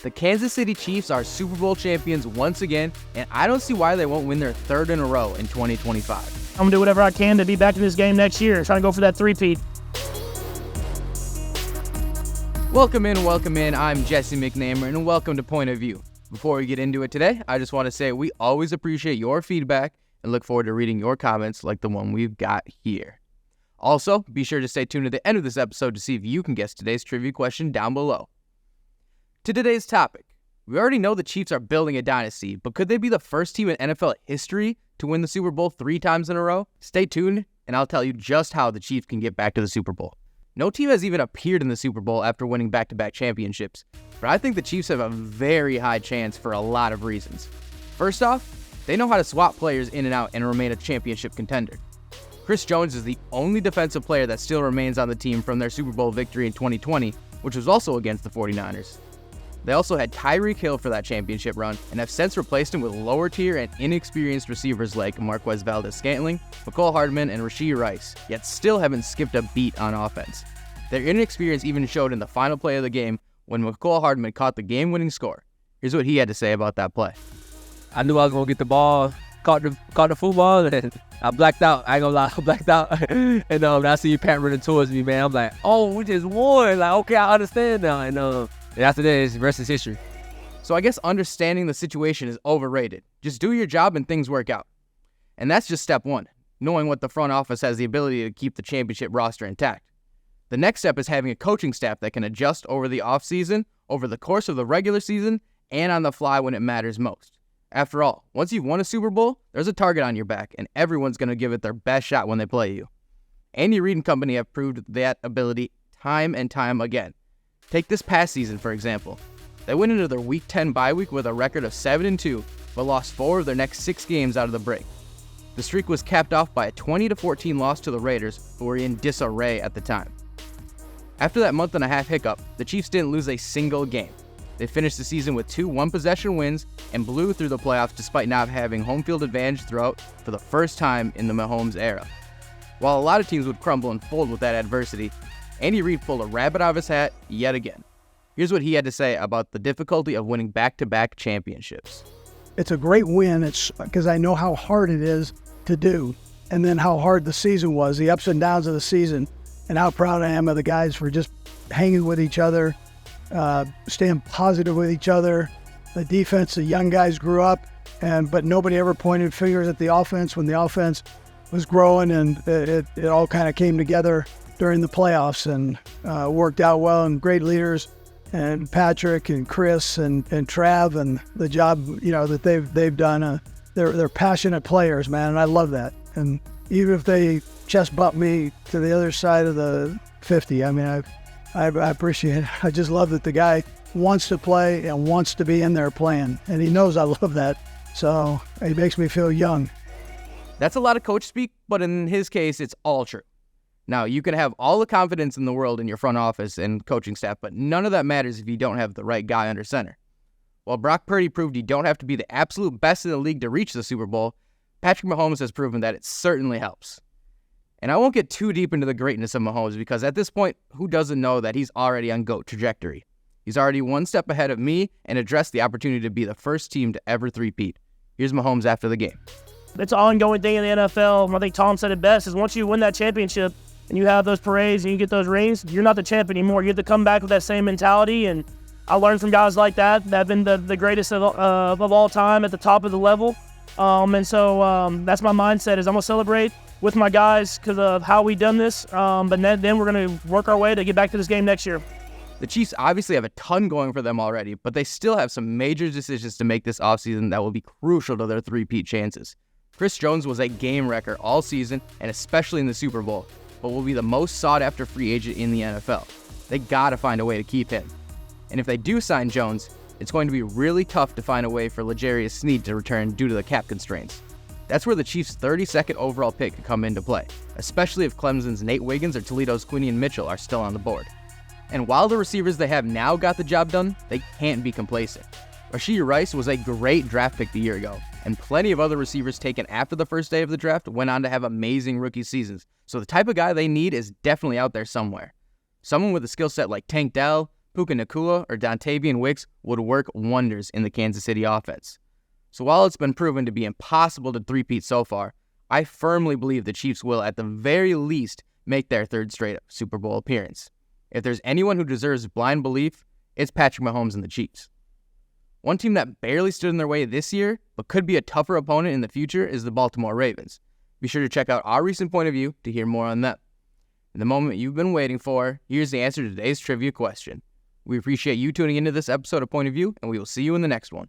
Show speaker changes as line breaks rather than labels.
The Kansas City Chiefs are Super Bowl champions once again, and I don't see why they won't win their third in a row in 2025.
I'm going to do whatever I can to be back in this game next year, trying to go for that three-peat.
Welcome in. I'm Jesse McNamara, and welcome to Point of View. Before we get into it today, I just want to say we always appreciate your feedback and look forward to reading your comments like the one we've got here. Also, be sure to stay tuned to the end of this episode to see if you can guess today's trivia question down below. To today's topic, we already know the Chiefs are building a dynasty, but could they be the first team in NFL history to win the Super Bowl 3 times in a row? Stay tuned, and I'll tell you just how the Chiefs can get back to the Super Bowl. No team has even appeared in the Super Bowl after winning back-to-back championships, but I think the Chiefs have a very high chance for a lot of reasons. First off, they know how to swap players in and out and remain a championship contender. Chris Jones is the only defensive player that still remains on the team from their Super Bowl victory in 2020, which was also against the 49ers. They also had Tyreek Hill for that championship run and have since replaced him with lower tier and inexperienced receivers like Marquez Valdes-Scantling, Mecole Hardman, and Rashee Rice, yet still haven't skipped a beat on offense. Their inexperience even showed in the final play of the game when Mecole Hardman caught the game-winning score. Here's what he had to say about that play.
I knew I was going to get the ball, caught the football, and I blacked out. I ain't gonna lie, I blacked out. And I see Pat running towards me, man. I'm like, oh, we just won. Like, okay, I understand now. And after that, the rest is history.
So I guess understanding the situation is overrated. Just do your job and things work out. And that's just step one, knowing what the front office has the ability to keep the championship roster intact. The next step is having a coaching staff that can adjust over the offseason, over the course of the regular season, and on the fly when it matters most. After all, once you've won a Super Bowl, there's a target on your back, and everyone's going to give it their best shot when they play you. Andy Reid and company have proved that ability time and time again. Take this past season, for example. They went into their Week 10 bye week with a record of 7-2, but lost 4 of their next 6 games out of the break. The streak was capped off by a 20-14 loss to the Raiders, who were in disarray at the time. After that month-and-a-half hiccup, the Chiefs didn't lose a single game. They finished the season with 2 one-possession wins and blew through the playoffs despite not having home field advantage throughout for the first time in the Mahomes era. While a lot of teams would crumble and fold with that adversity, Andy Reid pulled a rabbit out of his hat yet again. Here's what he had to say about the difficulty of winning back-to-back championships.
It's a great win. It's because I know how hard it is to do, and then how hard the season was, the ups and downs of the season, and how proud I am of the guys for just hanging with each other, staying positive with each other. The defense, the young guys grew up, but nobody ever pointed fingers at the offense when the offense was growing, and it all kind of came together during the playoffs and worked out well, and great leaders, and Patrick and Chris and Trav, and the job that they've done. They're passionate players, man, and I love that. And even if they chest bump me to the other side of the 50, I appreciate it. I just love that the guy wants to play and wants to be in there playing, and he knows I love that. So it makes me feel young.
That's a lot of coach speak, but in his case, it's all true. Now, you can have all the confidence in the world in your front office and coaching staff, but none of that matters if you don't have the right guy under center. While Brock Purdy proved you don't have to be the absolute best in the league to reach the Super Bowl, Patrick Mahomes has proven that it certainly helps. And I won't get too deep into the greatness of Mahomes because at this point, who doesn't know that he's already on GOAT trajectory? He's already one step ahead of me and addressed the opportunity to be the first team to ever three-peat. Here's Mahomes after the game.
It's an ongoing thing in the NFL. I think Tom said it best, is once you win that championship, and you have those parades and you get those rings, you're not the champ anymore. You have to come back with that same mentality. And I learned from guys like that have been the greatest of all time at the top of the level. So that's my mindset, is I'm going to celebrate with my guys because of how we done this. But then we're going to work our way to get back to this game next year.
The Chiefs obviously have a ton going for them already, but they still have some major decisions to make this offseason that will be crucial to their three-peat chances. Chris Jones was a game wrecker all season, and especially in the Super Bowl, but will be the most sought-after free agent in the NFL. They gotta find a way to keep him. And if they do sign Jones, it's going to be really tough to find a way for L'Jarius Sneed to return due to the cap constraints. That's where the Chiefs' 32nd overall pick could come into play, especially if Clemson's Nate Wiggins or Toledo's Quinion Mitchell are still on the board. And while the receivers they have now got the job done, they can't be complacent. Rashee Rice was a great draft pick the year ago, and plenty of other receivers taken after the first day of the draft went on to have amazing rookie seasons, so the type of guy they need is definitely out there somewhere. Someone with a skill set like Tank Dell, Puka Nacua or Dontavian Wicks would work wonders in the Kansas City offense. So while it's been proven to be impossible to three-peat so far, I firmly believe the Chiefs will, at the very least, make their third straight Super Bowl appearance. If there's anyone who deserves blind belief, it's Patrick Mahomes and the Chiefs. One team that barely stood in their way this year, but could be a tougher opponent in the future, is the Baltimore Ravens. Be sure to check out our recent point of view to hear more on them. In the moment you've been waiting for, here's the answer to today's trivia question. We appreciate you tuning into this episode of Point of View, and we will see you in the next one.